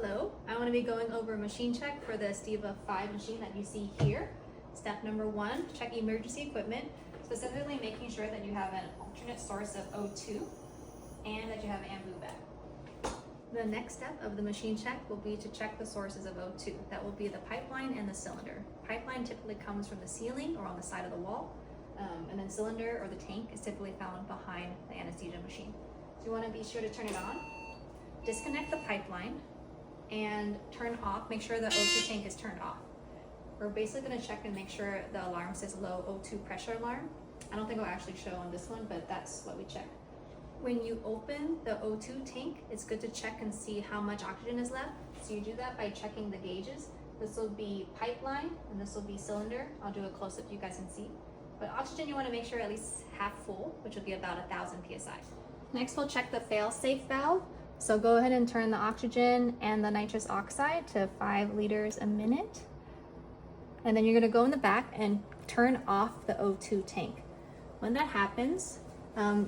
Hello, I want to be going over a machine check for the Aestiva 5 machine that you see here. Step number 1, check emergency equipment, specifically making sure that you have an alternate source of O2 and that you have an ambu bag. The next step of the machine check will be to check the sources of O2. That will be the pipeline and the cylinder. Pipeline typically comes from the ceiling or on the side of the wall, and then cylinder or the tank is typically found behind the anesthesia machine. So you want to be sure to turn it on, disconnect the pipeline, and turn off, make sure the O2 tank is turned off. We're basically going to check and make sure the alarm says low O2 pressure alarm. I don't think it'll actually show on this one, but that's what we check. When you open the O2 tank, it's good to check and see how much oxygen is left. So you do that by checking the gauges. This will be pipeline and this will be cylinder. I'll do a close-up so you guys can see. But oxygen you want to make sure at least half full, which will be about 1,000 psi. Next we'll check the fail-safe valve. So go ahead and turn the oxygen and the nitrous oxide to 5 liters a minute. And then you're going to go in the back and turn off the O2 tank. When that happens,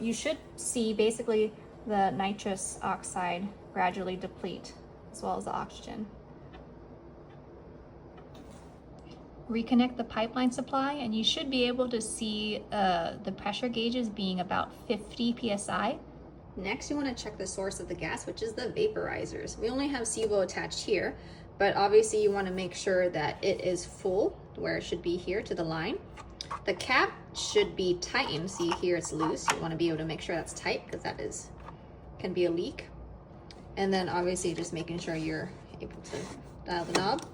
you should see basically the nitrous oxide gradually deplete, as well as the oxygen. Reconnect the pipeline supply, and you should be able to see the pressure gauges being about 50 psi. Next, you want to check the source of the gas, which is the vaporizers. We only have SIVO attached here, but obviously you want to make sure that it is full, where it should be here to the line. The cap should be tightened. See here it's loose. You want to be able to make sure that's tight because that can be a leak. And then obviously just making sure you're able to dial the knob.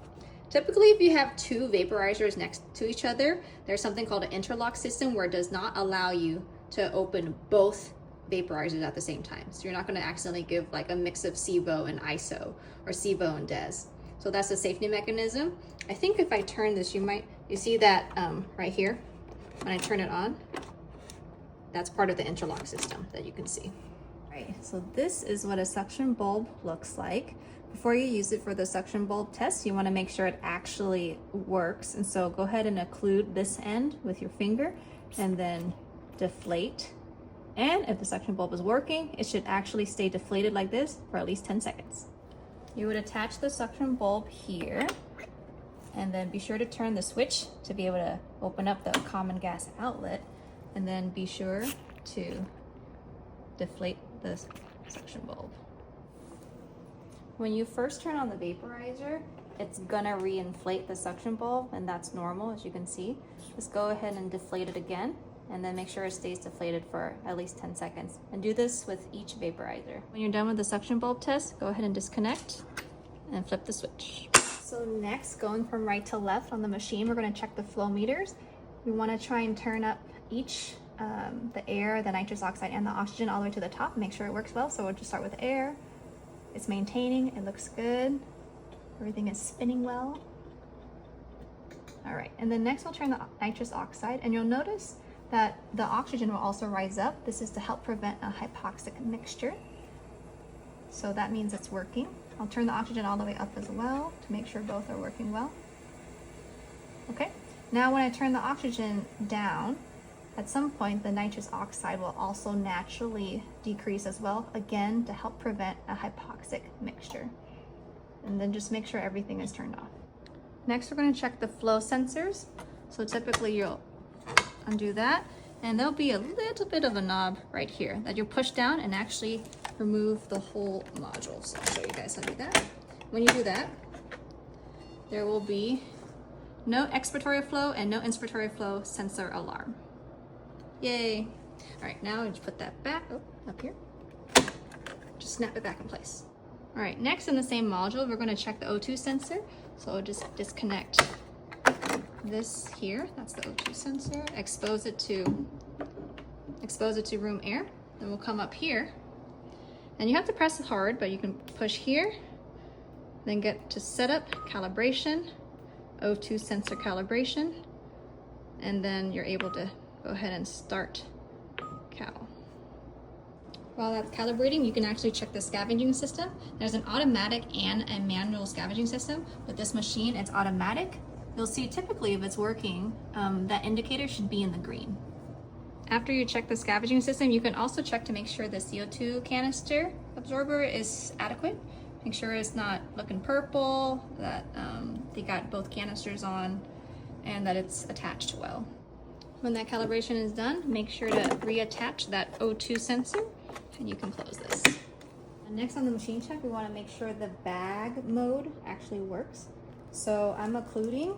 Typically, if you have 2 vaporizers next to each other, there's something called an interlock system where it does not allow you to open both vaporizers at the same time. So you're not going to accidentally give like a mix of SIVO and ISO or SIVO and DES. So that's a safety mechanism. I think if I turn this, you see that right here, when I turn it on, that's part of the interlock system that you can see. Right, so this is what a suction bulb looks like. Before you use it for the suction bulb test, you want to make sure it actually works. And so go ahead and occlude this end with your finger and then deflate. And if the suction bulb is working, it should actually stay deflated like this for at least 10 seconds. You would attach the suction bulb here and then be sure to turn the switch to be able to open up the common gas outlet, and then be sure to deflate the suction bulb. When you first turn on the vaporizer, it's gonna reinflate the suction bulb, and that's normal, as you can see. Just go ahead and deflate it again, and then make sure it stays deflated for at least 10 seconds. And do this with each vaporizer. When you're done with the suction bulb test, go ahead and disconnect and flip the switch. So next, going from right to left on the machine, we're gonna check the flow meters. We wanna try and turn up each, the air, the nitrous oxide, and the oxygen all the way to the top, make sure it works well. So we'll just start with air. It's maintaining, it looks good. Everything is spinning well. All right, and then next we'll turn the nitrous oxide, and you'll notice that the oxygen will also rise up. This is to help prevent a hypoxic mixture. So that means it's working. I'll turn the oxygen all the way up as well to make sure both are working well. Okay, now when I turn the oxygen down, at some point the nitrous oxide will also naturally decrease as well, again to help prevent a hypoxic mixture. And then just make sure everything is turned off. Next, we're going to check the flow sensors. So typically you'll undo that, and there'll be a little bit of a knob right here that you'll push down and actually remove the whole module. So I'll show you guys how to do that. When you do that, there will be no expiratory flow and no inspiratory flow sensor alarm. Yay! All right, now just put that back up here. Just snap it back in place. All right, next in the same module, we're going to check the O2 sensor. So I'll just disconnect this here, that's the O2 sensor, expose it to room air. Then we'll come up here, and you have to press it hard, but you can push here, then get to setup, calibration, O2 sensor calibration, and then you're able to go ahead and start cal. While that's calibrating, you can actually check the scavenging system. There's an automatic and a manual scavenging system. With this machine, it's automatic. You'll see typically if it's working, that indicator should be in the green. After you check the scavenging system, you can also check to make sure the CO2 canister absorber is adequate. Make sure it's not looking purple, that they got both canisters on, and that it's attached well. When that calibration is done, make sure to reattach that O2 sensor, and you can close this. And next on the machine check, we want to make sure the bag mode actually works. So I'm occluding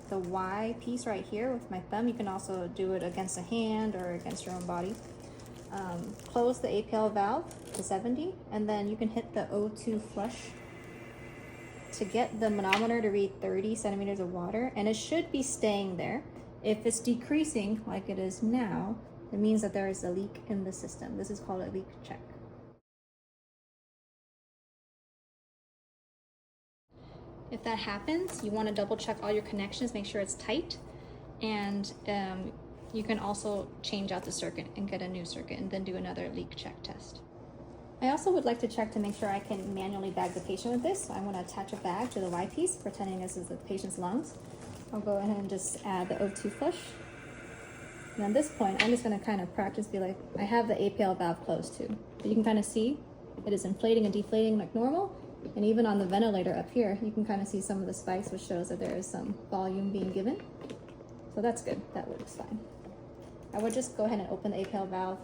the Y piece right here with my thumb. You can also do it against a hand or against your own body. Close the APL valve to 70, and then you can hit the O2 flush to get the manometer to read 30 centimeters of water, and it should be staying there. If it's decreasing like it is now, it means that there is a leak in the system. This is called a leak check. If that happens, you want to double check all your connections, make sure it's tight, and you can also change out the circuit and get a new circuit and then do another leak check test. I also would like to check to make sure I can manually bag the patient with this. So I'm going to attach a bag to the Y piece, pretending this is the patient's lungs. I'll go ahead and just add the O2 flush. And at this point, I'm just going to kind of practice, be like, I have the APL valve closed too. But you can kind of see it is inflating and deflating like normal. And even on the ventilator up here, you can kind of see some of the spikes, which shows that there is some volume being given. So that's good, that works fine. I would just go ahead and open the APL valve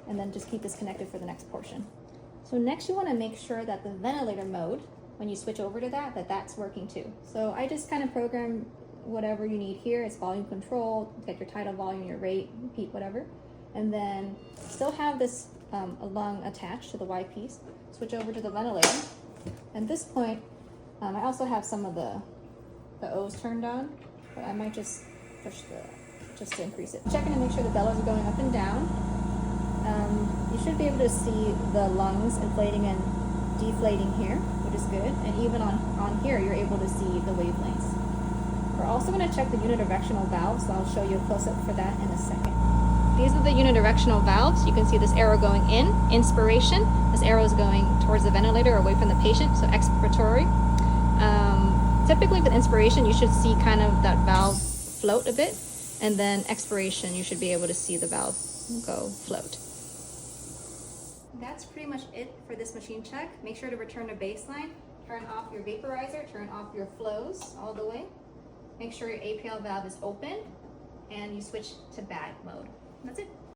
and then just keep this connected for the next portion. So next you want to make sure that the ventilator mode, when you switch over to that, that's working too. So I just kind of program whatever you need here. It's volume control, get your tidal volume, your rate, peak, whatever. And then still have this lung attached to the Y piece. Switch over to the ventilator. At this point, I also have some of the O's turned on, but I might just push just to increase it. Checking to make sure the bellows are going up and down. You should be able to see the lungs inflating and deflating here, which is good. And even on here, you're able to see the wavelengths. We're also going to check the unidirectional valves, so I'll show you a close-up for that in a second. These are the unidirectional valves. You can see this arrow going in, inspiration. This arrow is going towards the ventilator, away from the patient, so expiratory. Typically with inspiration, you should see kind of that valve float a bit, and then expiration, you should be able to see the valve go float. That's pretty much it for this machine check. Make sure to return to baseline, turn off your vaporizer, turn off your flows all the way. Make sure your APL valve is open, and you switch to bag mode. That's it.